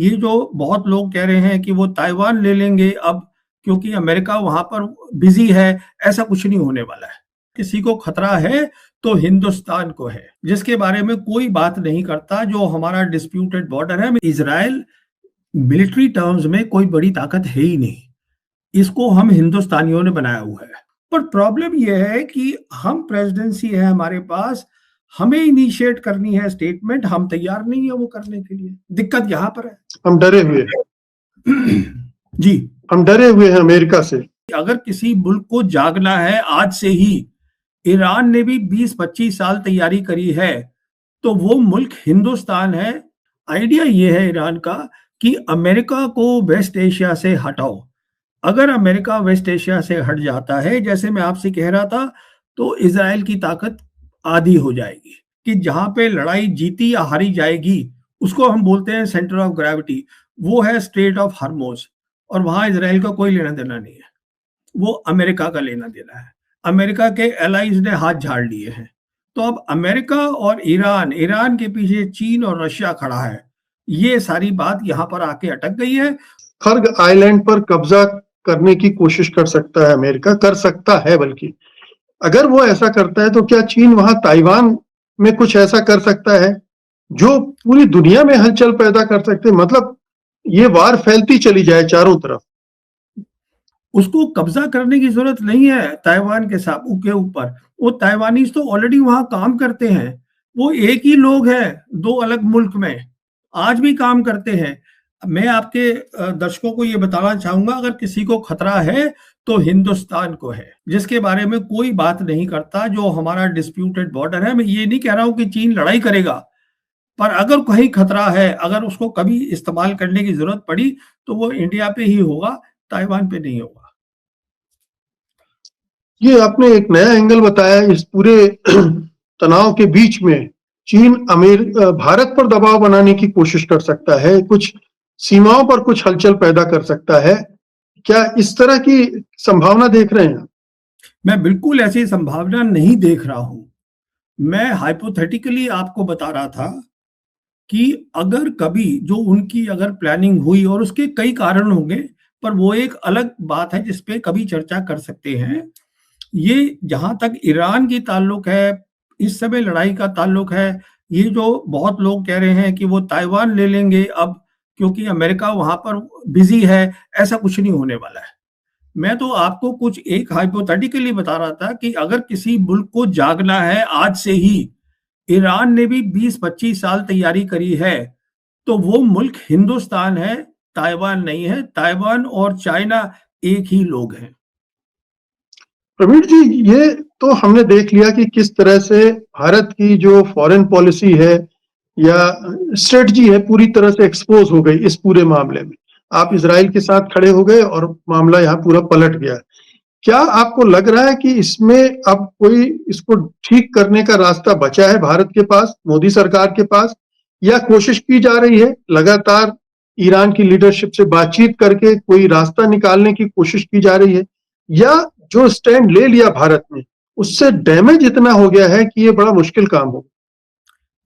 ये जो बहुत लोग कह रहे हैं कि वो ताइवान ले लेंगे अब, क्योंकि अमेरिका वहां पर बिजी है, ऐसा कुछ नहीं होने वाला है। किसी को खतरा है तो हिंदुस्तान को है, जिसके बारे में कोई बात नहीं करता। जो हमारा डिस्प्यूटेड बॉर्डर है, इजराइल मिलिट्री टर्म्स में कोई बड़ी ताकत है ही नहीं, इसको हम हिंदुस्तानियों ने बनाया हुआ है। पर प्रॉब्लम यह है कि हम प्रेसिडेंसी है हमारे पास, हमें इनिशिएट करनी है स्टेटमेंट, हम तैयार नहीं है वो करने के लिए। दिक्कत यहाँ पर है। हम डरे हुए हैं। जी, हम डरे हुए हैं अमेरिका से। अगर किसी मुल्क को जागना है आज से ही, ईरान ने भी 20-25 साल तैयारी करी है, तो वो मुल्क हिंदुस्तान है। आइडिया ये है ईरान का कि अमेरिका को वेस्ट एशिया से हटाओ। अगर अमेरिका वेस्ट एशिया से हट जाता है, जैसे मैं आपसे कह रहा था, तो इजराइल की ताकत आधी हो जाएगी। कि जहां पे लड़ाई जीती या हारी जाएगी, उसको हम बोलते हैं सेंटर ऑफ ग्रेविटी, वो है स्ट्रेट ऑफ हार्मोज, और वहां इजराइल का कोई लेना देना नहीं है, वो अमेरिका का लेना देना है। अमेरिका के एलाइज ने हाथ झाड़ लिए हैं। तो अब अमेरिका और ईरान, ईरान के पीछे चीन और रशिया खड़ा है, ये सारी बात यहाँ पर आके अटक गई है। खर्ग आइलैंड पर कब्जा करने की कोशिश कर सकता है अमेरिका, कर सकता है। बल्कि अगर वो ऐसा करता है तो क्या चीन वहां ताइवान में कुछ ऐसा कर सकता है जो पूरी दुनिया में हलचल पैदा कर सकते हैं? मतलब ये वार फैलती चली जाए चारों तरफ। उसको कब्जा करने की जरूरत नहीं है ताइवान के साथ के ऊपर। वो ताइवानीज तो ऑलरेडी वहां काम करते हैं, वो एक ही लोग हैं दो अलग मुल्क में, आज भी काम करते हैं। मैं आपके दर्शकों को ये बताना चाहूंगा, अगर किसी को खतरा है तो हिंदुस्तान को है, जिसके बारे में कोई बात नहीं करता। जो हमारा डिस्प्यूटेड बॉर्डर है, मैं ये नहीं कह रहा हूं कि चीन लड़ाई करेगा, पर अगर कहीं खतरा है, अगर उसको कभी इस्तेमाल करने की जरूरत पड़ी, तो वो इंडिया पे ही होगा, ताइवान पे नहीं होगा। ये आपने एक नया एंगल बताया। इस पूरे तनाव के बीच में चीन भारत पर दबाव बनाने की कोशिश कर सकता है, कुछ सीमाओं पर कुछ हलचल पैदा कर सकता है। क्या इस तरह की संभावना देख रहे हैं? मैं बिल्कुल ऐसी संभावना नहीं देख रहा हूं। मैं हाइपोथेटिकली आपको बता रहा था कि अगर कभी जो उनकी अगर प्लानिंग हुई, और उसके कई कारण होंगे, पर वो एक अलग बात है जिस पे कभी चर्चा कर सकते हैं। ये जहां तक ईरान की ताल्लुक है, इस समय लड़ाई का ताल्लुक है, ये जो बहुत लोग कह रहे हैं कि वो ताइवान ले लेंगे अब, क्योंकि अमेरिका वहां पर बिजी है, ऐसा कुछ नहीं होने वाला है। मैं तो आपको कुछ एक हाइपोथेटिकली बता रहा था कि अगर किसी मुल्क को जागना है आज से ही, ईरान ने भी 20-25 साल तैयारी करी है, तो वो मुल्क हिंदुस्तान है, ताइवान नहीं है। ताइवान और चाइना एक ही लोग हैं। प्रवीण जी, ये तो हमने देख लिया कि किस तरह से भारत की जो फॉरेन पॉलिसी है या स्ट्रेटजी है पूरी तरह से एक्सपोज हो गई इस पूरे मामले में। आप इजराइल के साथ खड़े हो गए और मामला यहाँ पूरा पलट गया। क्या आपको लग रहा है कि इसमें अब कोई इसको ठीक करने का रास्ता बचा है भारत के पास, मोदी सरकार के पास, या कोशिश की जा रही है लगातार ईरान की लीडरशिप से बातचीत करके कोई रास्ता निकालने की कोशिश की जा रही है, या जो स्टैंड ले लिया भारत ने उससे डैमेज इतना हो गया है कि ये बड़ा मुश्किल काम हो?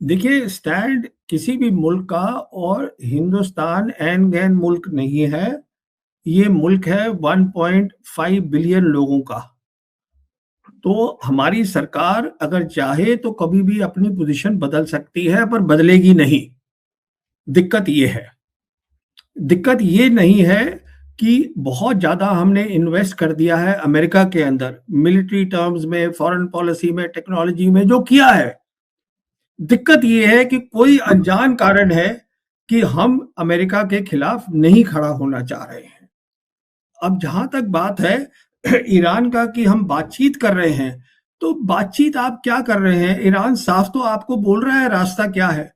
देखिए, स्टैंड किसी भी मुल्क का, और हिंदुस्तान एन गैन मुल्क नहीं है, ये मुल्क है 1.5 बिलियन लोगों का। तो हमारी सरकार अगर चाहे तो कभी भी अपनी पोजीशन बदल सकती है, पर बदलेगी नहीं। दिक्कत ये है, दिक्कत ये नहीं है कि बहुत ज्यादा हमने इन्वेस्ट कर दिया है अमेरिका के अंदर, मिलिट्री टर्म्स में, फॉरेन पॉलिसी में, टेक्नोलॉजी में जो किया है। दिक्कत ये है कि कोई अनजान कारण है कि हम अमेरिका के खिलाफ नहीं खड़ा होना चाह रहे हैं। अब जहां तक बात है ईरान का कि हम बातचीत कर रहे हैं, तो बातचीत आप क्या कर रहे हैं? ईरान साफ तो आपको बोल रहा है रास्ता क्या है।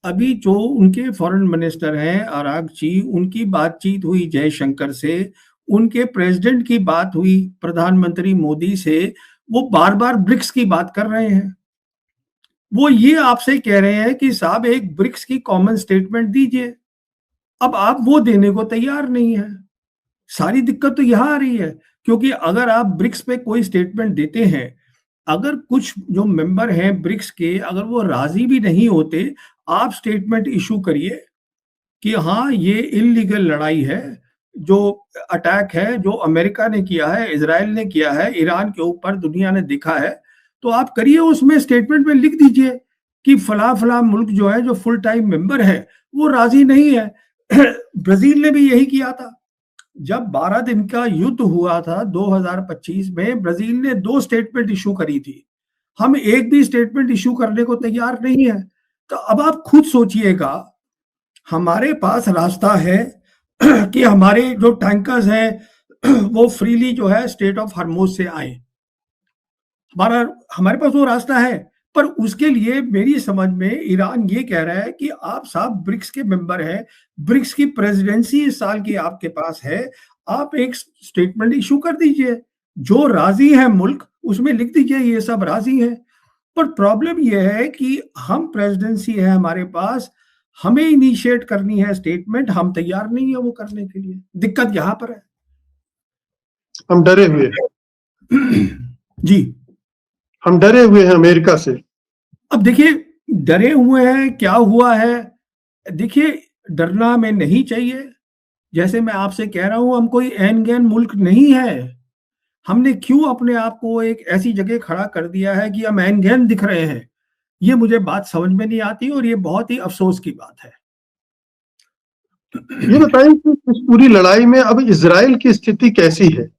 अभी जो उनके फॉरेन मिनिस्टर हैं आरागची, उनकी बातचीत हुई जयशंकर से, उनके प्रेसिडेंट की बात हुई प्रधानमंत्री मोदी से, वो बार बार ब्रिक्स की बात कर रहे हैं। वो ये आपसे कह रहे हैं कि साहब एक ब्रिक्स की कॉमन स्टेटमेंट दीजिए। अब आप वो देने को तैयार नहीं है। सारी दिक्कत तो यहां आ रही है, क्योंकि अगर आप ब्रिक्स पे कोई स्टेटमेंट देते हैं, अगर कुछ जो मेंबर हैं ब्रिक्स के, अगर वो राजी भी नहीं होते, आप स्टेटमेंट इशू करिए। कि हाँ, ये इल्लीगल लड़ाई है, जो अटैक है, जो अमेरिका ने किया है, इज़राइल ने किया है, ईरान के ऊपर दुनिया ने देखा है, तो आप करिए, उसमें स्टेटमेंट में लिख दीजिए कि फला-फला मुल्क जो है, जो फुल टाइम मेंबर है, वो राज़ी नहीं है। ब्राज़ील ने भी यही किया था। जब 12 दिन का युद्ध हुआ था 2025 में, ब्राज़ील ने 2 स्टेटमेंट इश्यू करी थी। हम एक भी स्टेटमेंट इश्यू करने को तैयार नहीं है। तो अब आप खुद सोचिएगा, हमारे पास रास्ता है कि हमारे जो टैंकर्स हैं वो फ्रीली जो है स्ट्रेट ऑफ हॉर्मुज़ से आए। हमारा हमारे पास वो रास्ता है, पर उसके लिए मेरी समझ में ईरान ये कह रहा है कि आप साहब ब्रिक्स के मेंबर हैं, ब्रिक्स की प्रेसिडेंसी इस साल की आपके पास है, आप एक स्टेटमेंट इश्यू कर दीजिए। जो राज़ी है मुल्क, उसमें लिख दीजिए ये सब राज़ी हैं। पर प्रॉब्लम ये है कि हम प्रेसिडेंसी है हमारे पास, हमें इनिशिएट करनी है स्टेटमेंट, हम तैयार नहीं है वो करने के लिए। दिक्कत यहाँ पर है। हम डरे हुए जी। हम डरे हुए हैं अमेरिका से। अब देखिए, डरे हुए हैं, क्या हुआ है? देखिए, डरना हमें नहीं चाहिए। जैसे मैं आपसे कह रहा हूँ, हम कोई ऐन-गैन मुल्क नहीं है। हमने क्यों अपने आप को एक ऐसी जगह खड़ा कर दिया है कि हम ऐन-गैन दिख रहे हैं? ये मुझे बात समझ में नहीं आती और ये बहुत ही अफ़सोस की बात है। ये बताइए कि इस पूरी लड़ाई में अब इज़राइल की स्थिति कैसी है?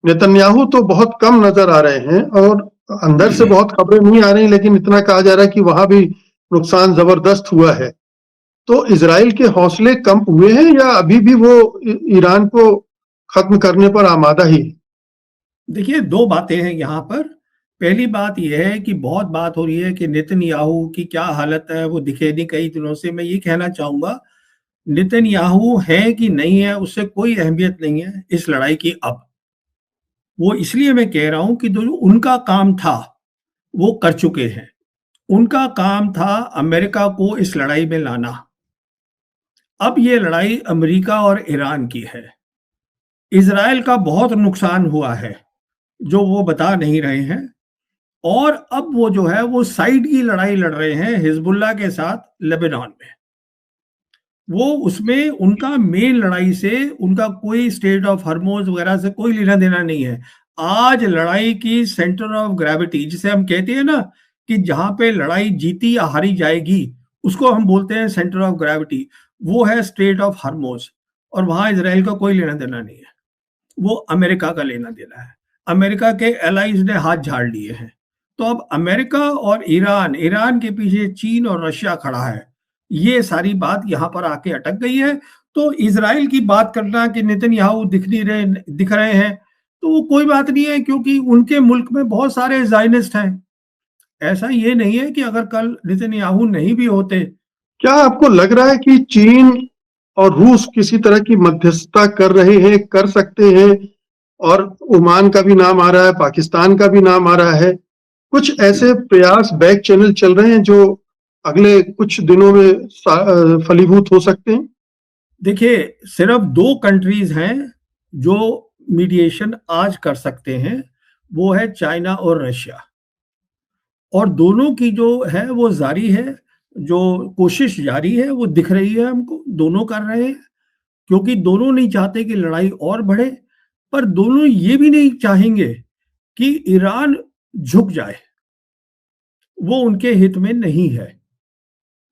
नेतन्याहू तो बहुत कम नज़र आ रहे हैं और अंदर से बहुत खबरें नहीं आ रही, लेकिन इतना कहा जा रहा है कि वहाँ भी नुकसान ज़बरदस्त हुआ है। तो इज़राइल के हौसले कम हुए हैं या अभी भी वो ईरान को खत्म करने पर आमादा ही है? देखिए, 2 बातें हैं यहाँ पर। पहली बात ये है कि बहुत बात हो रही है कि नेतन्याहू की क्या हालत है, वो दिखे नहीं कई दिनों से। मैं ये कहना चाहूँगा, नेतन्याहू है कि नहीं है, उससे कोई अहमियत नहीं है इस लड़ाई की अब। वो इसलिए मैं कह रहा हूँ कि जो उनका काम था, वो कर चुके हैं। उनका काम था अमेरिका को इस लड़ाई में लाना। अब ये लड़ाई अमेरिका और ईरान की है। इज़राइल का बहुत नुकसान हुआ है, जो वो बता नहीं रहे हैं। और अब वो जो है, वो साइड की लड़ाई लड़ रहे हैं हिज़्बुल्लाह के साथ लेबनान में। वो उसमें उनका मेन लड़ाई से उनका कोई स्ट्रेट ऑफ हॉर्मुज़ वगैरह से कोई लेना-देना नहीं है। आज लड़ाई की सेंटर ऑफ ग्रेविटी, जिसे हम कहते हैं ना कि जहाँ पे लड़ाई जीती या हारी जाएगी, उसको हम बोलते हैं सेंटर ऑफ ग्रेविटी, वो है स्ट्रेट ऑफ हॉर्मुज़। और वहाँ इज़राइल का कोई लेना-देना नहीं है। वो अमेरिका का लेना-देना है। अमेरिका के एलाइज़ ने हाथ झाड़ लिए हैं। तो अब अमेरिका और ईरान, ईरान के पीछे चीन और रशिया खड़ा है। ये सारी बात यहाँ पर आके अटक गई है। तो इज़राइल की बात करना कि नेतन्याहू दिख रहे हैं, तो वो कोई बात नहीं है, क्योंकि उनके मुल्क में बहुत सारे ज़ायनिस्ट हैं। ऐसा ये नहीं है कि अगर कल नेतन्याहू नहीं भी होते। क्या आपको लग रहा है कि चीन और रूस किसी तरह की मध्यस्थता कर रहे हैं, कर सकते हैं? और ओमान का भी नाम आ रहा है, पाकिस्तान का भी नाम आ रहा है। कुछ ऐसे प्रयास बैक चैनल चल रहे हैं जो अगले कुछ दिनों में फलीभूत हो सकते हैं? देखिए, सिर्फ 2 कंट्रीज़ हैं जो मीडिएशन आज कर सकते हैं, वो है चाइना और रशिया। और दोनों की जो है वो जारी है, जो कोशिश जारी है वो दिख रही है हमको, दोनों कर रहे हैं, क्योंकि दोनों नहीं चाहते कि लड़ाई और बढ़े, पर दोनों ये भी नहीं चाहेंगे कि ईरान झुक जाए, वो उनके हित में नहीं है।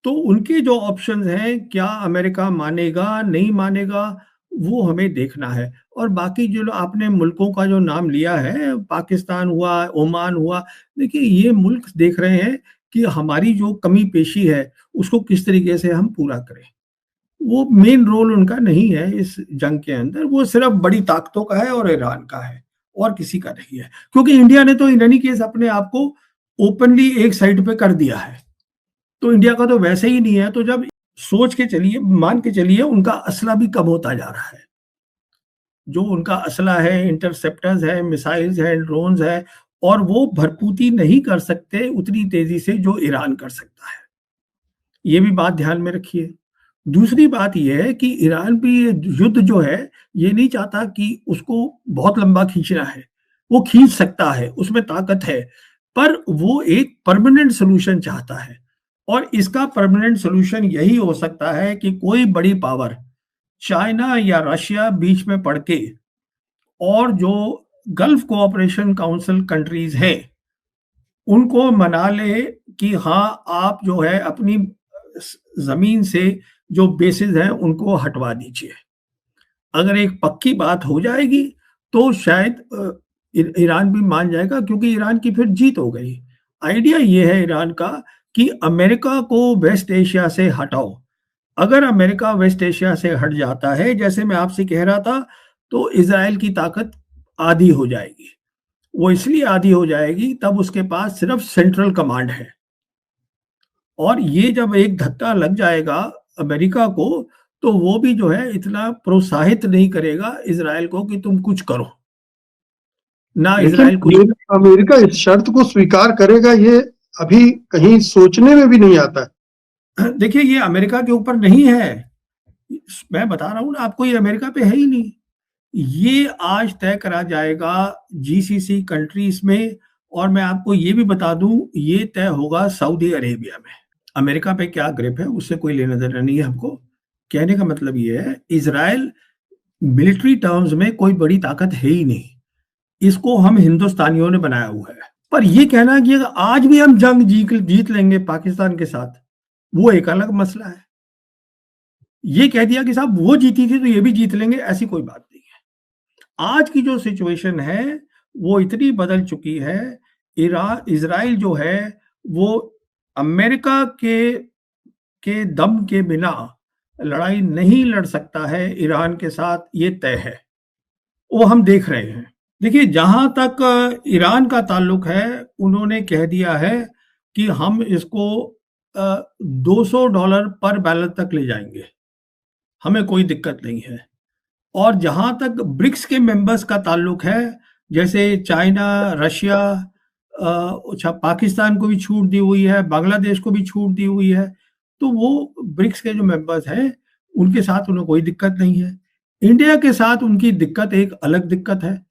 तो उनके जो ऑप्शंस हैं, क्या अमेरिका मानेगा, नहीं मानेगा, वो हमें देखना है। और बाकी जो आपने मुल्कों का जो नाम लिया है, पाकिस्तान हुआ, ओमान हुआ, देखिए ये मुल्क देख रहे हैं कि हमारी जो कमी पेशी है, उसको किस तरीके से हम पूरा करें। वो मेन रोल उनका नहीं है इस जंग के अंदर, वो सिर्फ बड़ी ताकतों का है और ईरान का है, और किसी का नहीं है। क्योंकि इंडिया ने तो इन एनी केस अपने आप को ओपनली एक साइड पे कर दिया है। तो इंडिया का तो वैसे ही नहीं है, तो जब सोच के चलिए, मान के चलिए, उनका असला भी कम होता जा रहा है। जो उनका असला है, इंटरसेप्टर्स है, मिसाइल्स है, ड्रोन्स है, और वो भरपूर्ति नहीं कर सकते उतनी तेजी से जो ईरान कर सकता है। ये भी बात ध्यान में रखिए। दूसरी बात ये है कि ईरान भी ये युद्ध जो है, ये नहीं चाहता कि उसको बहुत लंबा खींचना है। वो खींच सकता है, उसमें ताकत है, पर वो एक परमानेंट सॉल्यूशन चाहता है। और इसका परमानेंट सोल्यूशन यही हो सकता है कि कोई बड़ी पावर, चाइना या रशिया, बीच में पड़ के और जो गल्फ कोऑपरेशन काउंसिल कंट्रीज है उनको मना ले कि हाँ, आप जो है अपनी जमीन से जो बेसिस हैं उनको हटवा दीजिए। अगर एक पक्की बात हो जाएगी तो शायद ईरान भी मान जाएगा, क्योंकि ईरान की फिर जीत हो गई। आइडिया ये है ईरान का कि अमेरिका को वेस्ट एशिया से हटाओ। अगर अमेरिका वेस्ट एशिया से हट जाता है, जैसे मैं आपसे कह रहा था, तो इजराइल की ताकत आधी हो जाएगी। वो इसलिए आधी हो जाएगी, तब उसके पास सिर्फ सेंट्रल कमांड है। और ये जब एक धक्का लग जाएगा अमेरिका को, तो वो भी जो है इतना प्रोत्साहित नहीं करेगा इजराइल को कि तुम कुछ करो। ना लेकिन इजराइल कुछ अमेरिका इस शर्त को स्वीकार करेगा, ये अभी कहीं सोचने में भी नहीं आता है। देखिए, ये अमेरिका के ऊपर नहीं है, मैं बता रहा हूं ना आपको, ये अमेरिका पे है ही नहीं। ये आज तय करा जाएगा जीसीसी कंट्रीज में, और मैं आपको ये भी बता दूं, ये तय होगा सऊदी अरेबिया में। अमेरिका पे क्या ग्रिप है उससे कोई लेना देना नहीं है हमको। कहने का मतलब ये है, इजराइल मिलिट्री टर्म्स में कोई बड़ी ताकत है ही नहीं, इसको हम हिंदुस्तानियों ने बनाया हुआ है। पर ये कहना कि आज भी हम जंग जीत लेंगे पाकिस्तान के साथ, वो एक अलग मसला है। ये कह दिया कि साहब वो जीती थी तो ये भी जीत लेंगे, ऐसी कोई बात नहीं है। आज की जो सिचुएशन है वो इतनी बदल चुकी है। इजराइल जो है वो अमेरिका के दम के बिना लड़ाई नहीं लड़ सकता है ईरान के साथ, ये तय है। वो हम देख रहे हैं। देखिए, जहां तक ईरान का ताल्लुक है, उन्होंने कह दिया है कि हम इसको $200 पर बैरल तक ले जाएंगे, हमें कोई दिक्कत नहीं है। और जहां तक ब्रिक्स के मेंबर्स का ताल्लुक है, जैसे चाइना, रशिया, अच्छा पाकिस्तान को भी छूट दी हुई है, बांग्लादेश को भी छूट दी हुई है, तो वो ब्रिक्स के जो मेंबर्स हैं उनके साथ उन्हें कोई दिक्कत नहीं है। इंडिया के साथ उनकी दिक्कत एक अलग दिक्कत है।